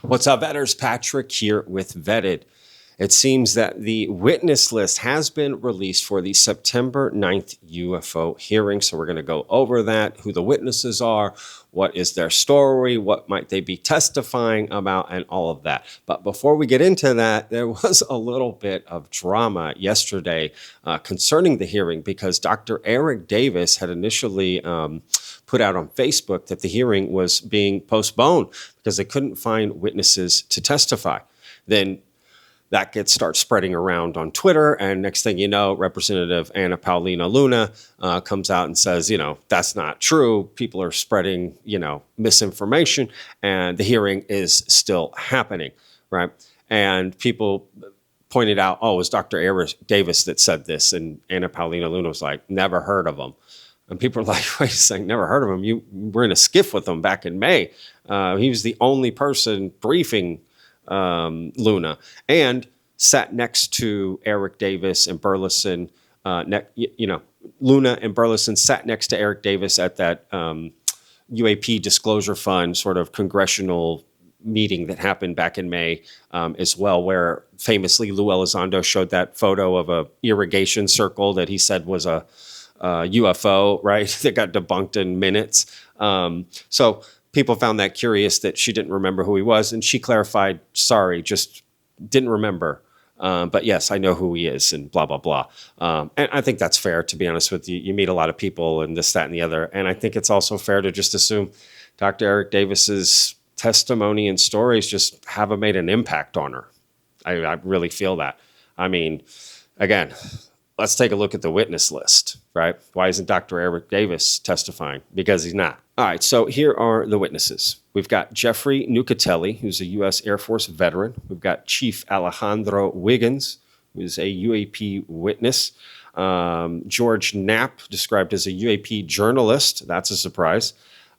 What's up, Vetters? Patrick here with Vetted. It seems that the witness list has been released for the September 9th UFO hearing. So we're going to go over that, who the witnesses are, what is their story, what might they be testifying about, and all of that. But before we get into that, there was a little bit of drama yesterday concerning the hearing because Dr. Eric Davis had initially put out on Facebook that the hearing was being postponed because they couldn't find witnesses to testify. Then that starts spreading around on Twitter, and next thing you know, Representative Anna Paulina Luna comes out and says, that's not true. People are spreading, misinformation, and the hearing is still happening, right? And people pointed out, it was Dr. Eric Davis that said this, and Anna Paulina Luna was like, never heard of him. And people are like, wait a second, never heard of him. You were in a skiff with him back in May. He was the only person briefing Luna, and sat next to Eric Davis and Burleson. Luna and Burleson sat next to Eric Davis at that UAP Disclosure Fund sort of congressional meeting that happened back in May as well, where famously Lou Elizondo showed that photo of a irrigation circle that he said was a UFO, right? That got debunked in minutes. So people found that curious that she didn't remember who he was, and she clarified, sorry, just didn't remember. But yes, I know who he is, and blah, blah, blah. And I think that's fair, to be honest with you. You meet a lot of people and this, that, and the other. And I think it's also fair to just assume Dr. Eric Davis's testimony and stories just haven't made an impact on her. I really feel that. I mean, again, let's take a look at the witness list, right? Why isn't Dr. Eric Davis testifying? Because he's not. All right, so here are the witnesses. We've got Jeffrey Nuccetelli, who's a U.S. Air Force veteran. We've got Chief Alejandro Wiggins, who's a UAP witness. George Knapp, described as a UAP journalist. That's a surprise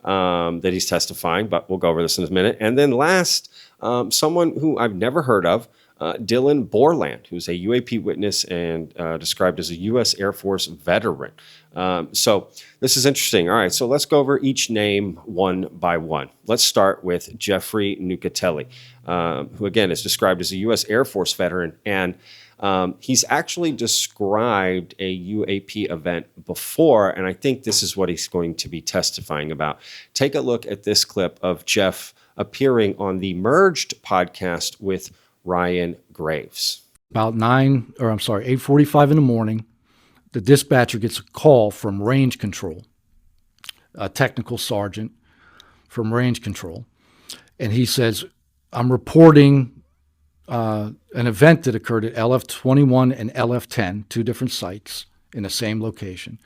that he's testifying, but we'll go over this in a minute. And then last, someone who I've never heard of, Dylan Borland, who's a UAP witness and described as a U.S. Air Force veteran. So this is interesting. All right, so let's go over each name one by one. Let's start with Jeffrey Nuccetelli, who again is described as a U.S. Air Force veteran, and he's actually described a UAP event before, and I think this is what he's going to be testifying about. Take a look at this clip of Jeff appearing on the Merged podcast with Ryan Graves. About 8:45 in the morning, the dispatcher gets a call from range control, a technical sergeant from range control. And he says, I'm reporting an event that occurred at LF-21 and LF-10, two different sites in the same location.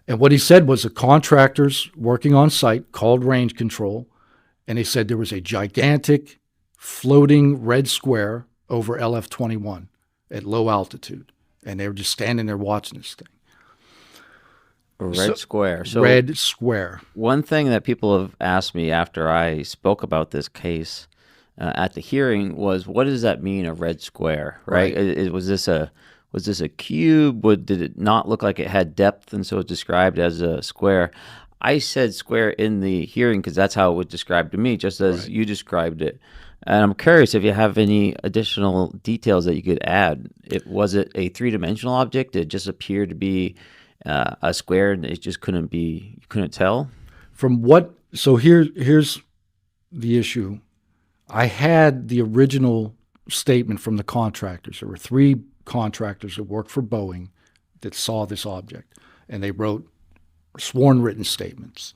And what he said was the contractors working on site called range control, and they said there was a gigantic floating red square over LF-21 at low altitude. And they were just standing there watching this thing. Red square. So red square. One thing that people have asked me after I spoke about this case at the hearing was, what does that mean, a red square, right? Was this a cube? Did it not look like it had depth, and so it's described as a square? I said square in the hearing because that's how it was described to me, just as you described it. And I'm curious if you have any additional details that you could add. Was it a three-dimensional object? Did it just appear to be a square, and it just couldn't tell? So here's the issue. I had the original statement from the contractors. There were three contractors that worked for Boeing that saw this object, and they wrote sworn written statements.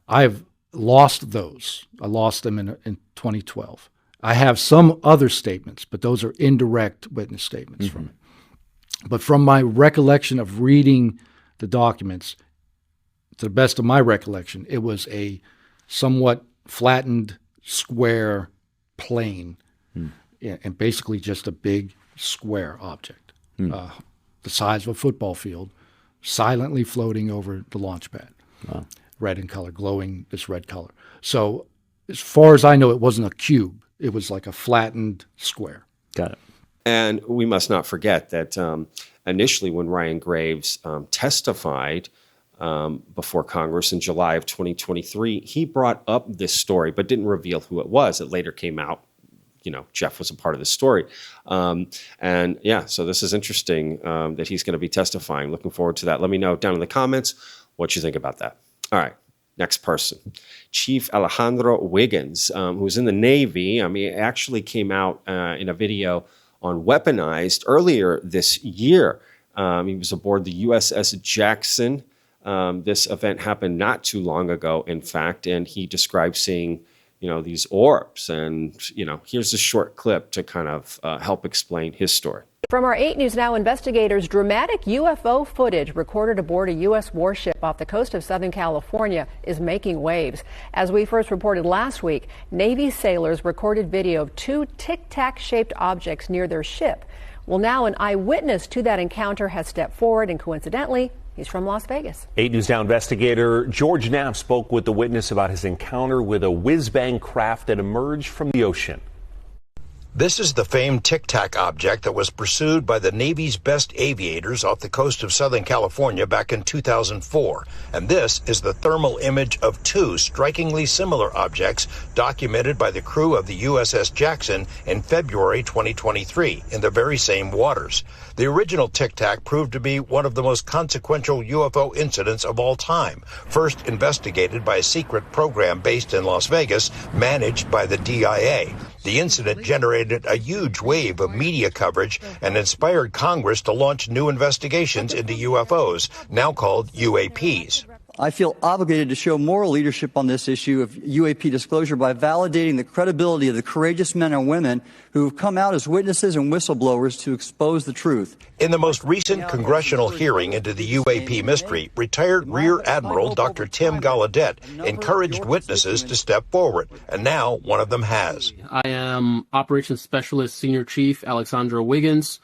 I've lost those. I lost them in 2012. I have some other statements, but those are indirect witness statements from it. But from my recollection of reading the documents, to the best of my recollection, it was a somewhat flattened square plane, and basically just a big square object, the size of a football field, silently floating over the launch pad. Wow. Red in color, glowing this red color. So as far as I know, it wasn't a cube. It was like a flattened square. Got it. And we must not forget that initially when Ryan Graves testified, before Congress in July of 2023. He brought up this story, but didn't reveal who it was. It later came out, Jeff was a part of the story. And yeah, so this is interesting that he's going to be testifying. Looking forward to that. Let me know down in the comments what you think about that. All right. Next person, Chief Alejandro Wiggins, who's in the Navy. It actually came out in a video on Weaponized earlier this year. He was aboard the USS Jackson. This event happened not too long ago, in fact, and he described seeing, these orbs. And, here's a short clip to kind of help explain his story. From our 8 News Now investigators, dramatic UFO footage recorded aboard a U.S. warship off the coast of Southern California is making waves. As we first reported last week, Navy sailors recorded video of 2 tic-tac-shaped objects near their ship. Well, now an eyewitness to that encounter has stepped forward, and coincidentally, he's from Las Vegas. 8 News Now investigator George Knapp spoke with the witness about his encounter with a whiz-bang craft that emerged from the ocean. This is the famed Tic Tac object that was pursued by the Navy's best aviators off the coast of Southern California back in 2004. And this is the thermal image of 2 strikingly similar objects documented by the crew of the USS Jackson in February 2023 in the very same waters. The original Tic Tac proved to be one of the most consequential UFO incidents of all time, first investigated by a secret program based in Las Vegas, managed by the DIA. The incident generated a huge wave of media coverage and inspired Congress to launch new investigations into UFOs, now called UAPs. I feel obligated to show moral leadership on this issue of UAP disclosure by validating the credibility of the courageous men and women who have come out as witnesses and whistleblowers to expose the truth. In the most recent congressional hearing into the UAP mystery, retired Rear Admiral Dr. Tim Gallaudet encouraged witnesses to step forward, and now one of them has. I am Operations Specialist Senior Chief Alexandra Wiggins.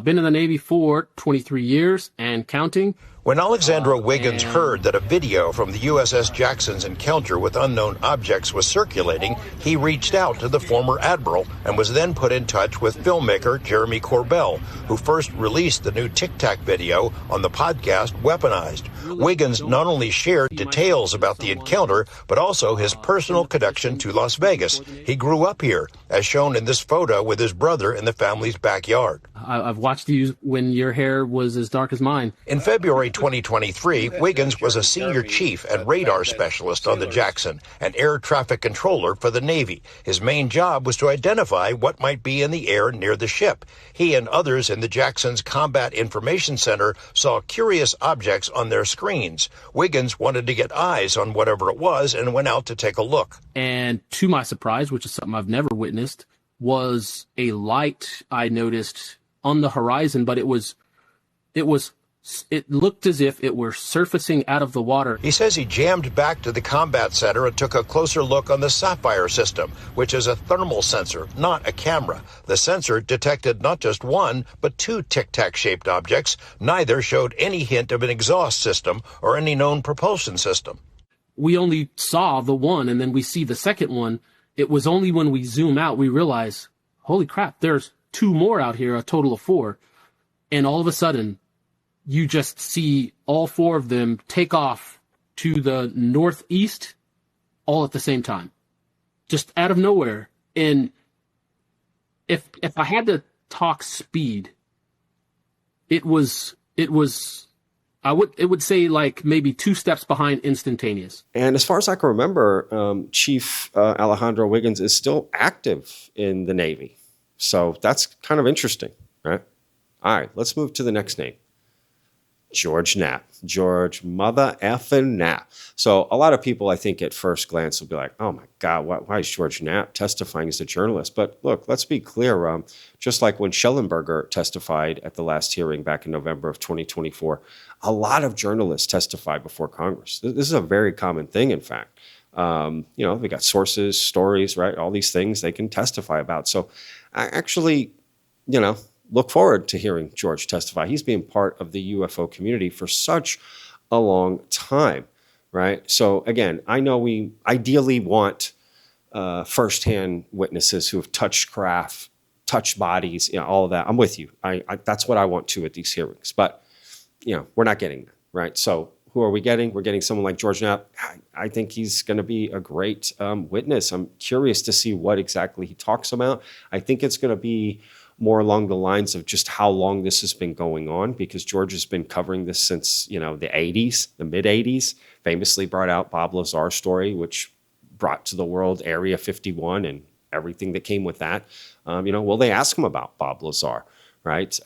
Been in the Navy for 23 years and counting. When Alexandra Wiggins heard that a video from the USS Jackson's encounter with unknown objects was circulating, he reached out to the former admiral and was then put in touch with filmmaker Jeremy Corbell, who first released the new Tic Tac video on the podcast Weaponized. Wiggins not only shared details about the encounter, but also his personal connection to Las Vegas. He grew up here, as shown in this photo with his brother in the family's backyard. I've watched you when your hair was as dark as mine. In February 2023, Wiggins was a senior chief and radar specialist on the Jackson, an air traffic controller for the Navy. His main job was to identify what might be in the air near the ship. He and others in the Jackson's Combat Information Center saw curious objects on their screens. Wiggins wanted to get eyes on whatever it was and went out to take a look. And to my surprise, which is something I've never witnessed, was a light I noticed on the horizon, but it looked as if it were surfacing out of the water. He says he jammed back to the combat center and took a closer look on the Sapphire system, which is a thermal sensor, not a camera. The sensor detected not just 1, but 2 tic-tac-shaped objects. Neither showed any hint of an exhaust system or any known propulsion system. We only saw the one, and then we see the second one. It was only when we zoom out we realize, holy crap, there's 2 more out here, a total of 4. And all of a sudden, you just see all 4 of them take off to the northeast all at the same time, just out of nowhere. And if I had to talk speed, it would say like maybe 2 steps behind instantaneous. And as far as I can remember, Chief Alejandro Wiggins is still active in the Navy. So that's kind of interesting, right? All right, let's move to the next name. George Knapp. George mother effing Knapp. So a lot of people, I think, at first glance will be like, oh my God, why is George Knapp testifying as a journalist? But look, let's be clear. Just like when Schellenberger testified at the last hearing back in November of 2024, a lot of journalists testify before Congress. This is a very common thing, in fact. They got sources, stories, right? All these things they can testify about. So I actually, look forward to hearing George testify. He's been part of the UFO community for such a long time, right? So again, I know we ideally want firsthand witnesses who have touched craft, touched bodies, all of that. I'm with you. I that's what I want to at these hearings. But, we're not getting that, right? So who are we getting? We're getting someone like George Knapp. I think he's going to be a great witness. I'm curious to see what exactly he talks about. I think it's going to be more along the lines of just how long this has been going on, because George has been covering this since, the 80s, the mid 80s, famously brought out Bob Lazar's story, which brought to the world Area 51 and everything that came with that. Will they ask him about Bob Lazar? Right?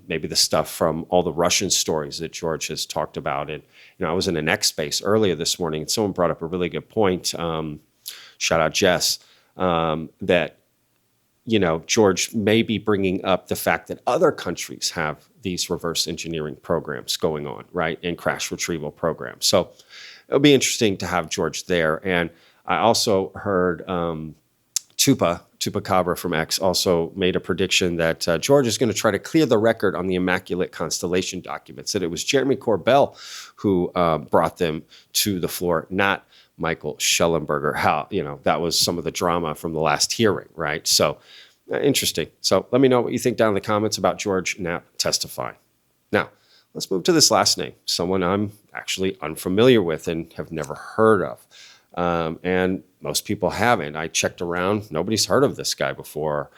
Maybe the stuff from all the Russian stories that George has talked about. And, I was in an X space earlier this morning and someone brought up a really good point. Shout out Jess, that, George may be bringing up the fact that other countries have these reverse engineering programs going on, right? And crash retrieval programs. So it'll be interesting to have George there. And I also heard, Chupacabra from X also made a prediction that George is going to try to clear the record on the Immaculate Constellation documents, that it was Jeremy Corbell who brought them to the floor, not Michael Schellenberger. How, that was some of the drama from the last hearing, right? So interesting. So let me know what you think down in the comments about George Knapp testifying. Now, let's move to this last name, someone I'm actually unfamiliar with and have never heard of. And most people haven't. I checked around. Nobody's heard of this guy before.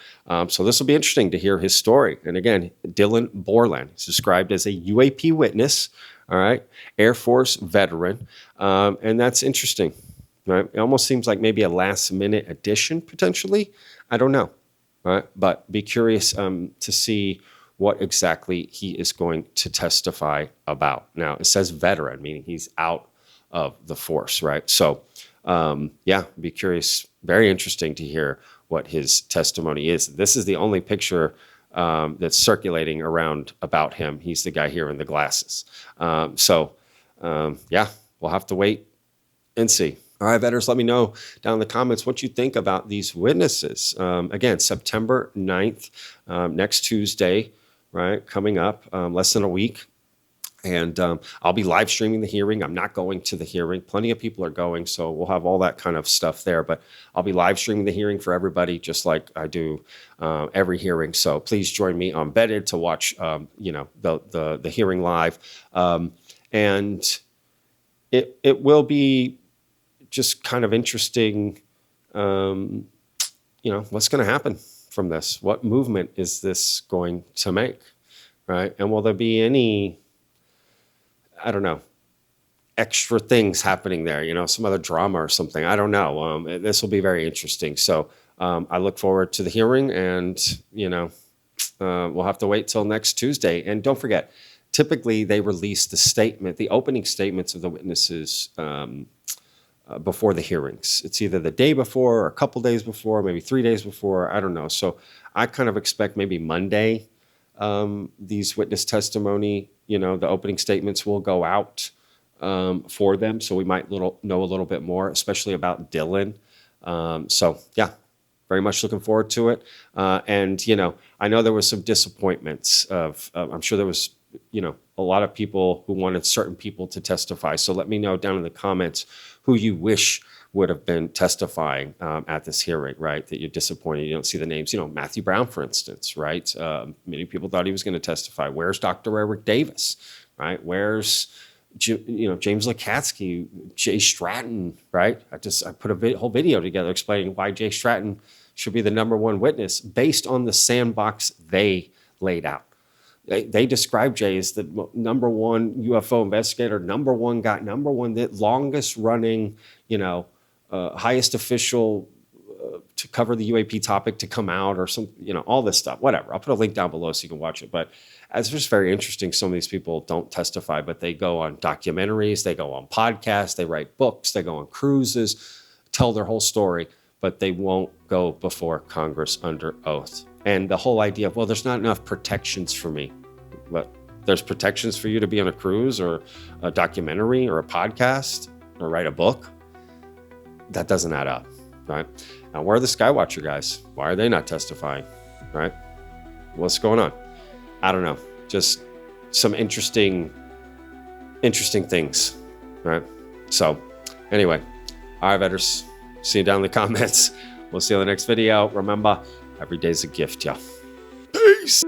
So this will be interesting to hear his story. And again, Dylan Borland is described as a UAP witness, all right, Air Force veteran. And that's interesting, right? It almost seems like maybe a last minute addition, potentially. I don't know, all right? But be curious to see what exactly he is going to testify about. Now, it says veteran, meaning he's out of the force, right? So, be curious. Very interesting to hear what his testimony is. This is the only picture that's circulating around about him. He's the guy here in the glasses. We'll have to wait and see. All right, veterans, let me know down in the comments what you think about these witnesses. Again, September 9th, next Tuesday, right, coming up, less than a week. And I'll be live streaming the hearing. I'm not going to the hearing. Plenty of people are going, so we'll have all that kind of stuff there. But I'll be live streaming the hearing for everybody, just like I do every hearing. So please join me on Bedded to watch, the hearing live. And it will be just kind of interesting. What's going to happen from this? What movement is this going to make, right? And will there be any, I don't know, extra things happening there, some other drama or something. I don't know. This will be very interesting. So I look forward to the hearing and, we'll have to wait till next Tuesday. And don't forget, typically they release the opening statements of the witnesses before the hearings. It's either the day before or a couple days before, maybe 3 days before. I don't know. So I kind of expect maybe Monday, these witness testimony, the opening statements will go out for them. So we might know a little bit more, especially about Dylan. Very much looking forward to it. And I know there was some disappointments I'm sure there was, a lot of people who wanted certain people to testify. So let me know down in the comments who you wish would have been testifying at this hearing, right? That you're disappointed you don't see the names. Matthew Brown, for instance, right? Many people thought he was going to testify. Where's Dr. Eric Davis, right? Where's, James Lukatsky, Jay Stratton, right? I put a whole video together explaining why Jay Stratton should be the number one witness based on the sandbox they laid out. They described Jay as the number one UFO investigator, number one guy, the longest running, highest official to cover the UAP topic to come out or some, all this stuff, whatever. I'll put a link down below so you can watch it. But it's just very interesting. Some of these people don't testify, but they go on documentaries, they go on podcasts, they write books, they go on cruises, tell their whole story, but they won't go before Congress under oath. And the whole idea of, well, there's not enough protections for me. But there's protections for you to be on a cruise or a documentary or a podcast or write a book. That doesn't add up, right? Now, where are the Skywatcher guys? Why are they not testifying, right? What's going on? I don't know. Just some interesting things, right? So anyway, all right, vetters. See you down in the comments. We'll see you on the next video. Remember, every day's a gift, y'all. Peace.